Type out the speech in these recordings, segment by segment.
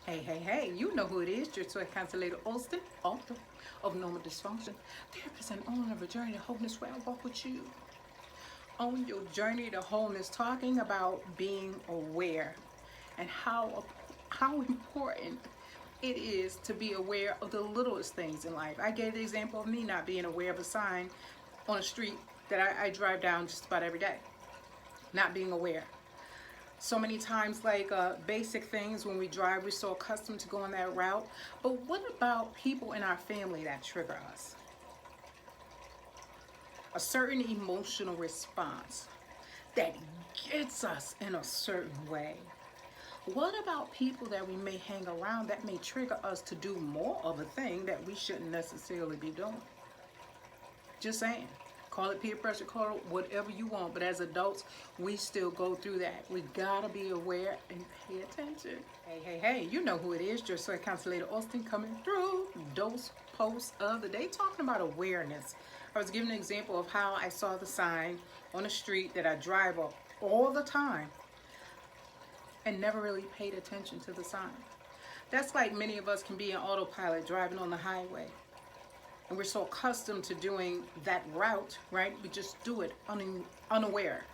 Hey, you know who it is. Your soy constellator Austin, author of Normal Dysfunction, therapist and owner of a journey to wholeness where I walk with you on your journey to wholeness, talking about being aware and how important it is to be aware of the littlest things in life. I gave the example of me not being aware of a sign on a street that I drive down just about every day. Not being aware. So many times, like basic things when we drive, we're so accustomed to going that route. But what about people in our family that trigger us? A certain emotional response that gets us in a certain way. What about people that we may hang around that may trigger us to do more of a thing that we shouldn't necessarily be doing? Just saying. Call it peer pressure, call it whatever you want. But as adults, we still go through that. We gotta be aware and pay attention. Hey, you know who it is. Your soy constellator Austin coming through. Dose posts of the day talking about awareness. I was giving an example of how I saw the sign on a street that I drive up all the time and never really paid attention to the sign. That's like many of us can be in autopilot driving on the highway. And we're so accustomed to doing that route, right? We just do it unaware.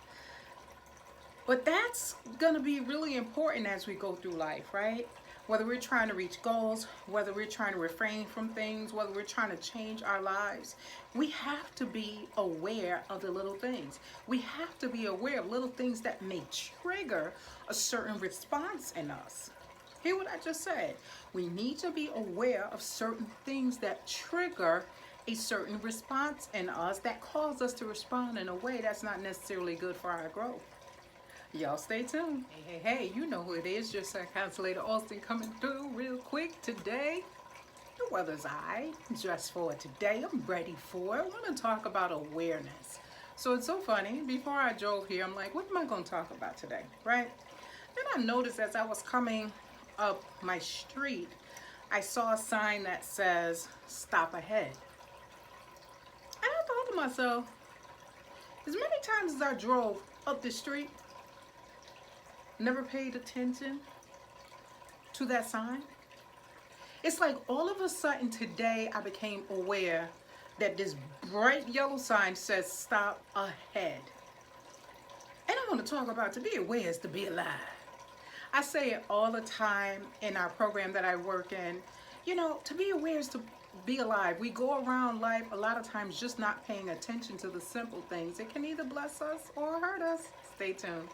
But that's going to be really important as we go through life, right? Whether we're trying to reach goals, whether we're trying to refrain from things, whether we're trying to change our lives, we have to be aware of the little things. We have to be aware of little things that may trigger a certain response in us. Hear what I just said. We need to be aware of certain things that trigger a certain response in us that cause us to respond in a way that's not necessarily good for our growth. Y'all stay tuned. Hey, you know who it is. Just Constellator Austin coming through real quick today. The weather's alright. Dressed for it today. I'm ready for it. I want to talk about awareness. So it's so funny. Before I drove here, I'm like, what am I going to talk about today? Right? Then I noticed as I was coming up my street, I saw a sign that says stop ahead. And I thought to myself, as many times as I drove up the street, never paid attention to that sign. It's like all of a sudden today I became aware that this bright yellow sign says stop ahead. And I want to talk about to be aware is to be alive. I say it all the time in our program that I work in. You know, to be aware is to be alive. We go around life a lot of times just not paying attention to the simple things. It can either bless us or hurt us. Stay tuned.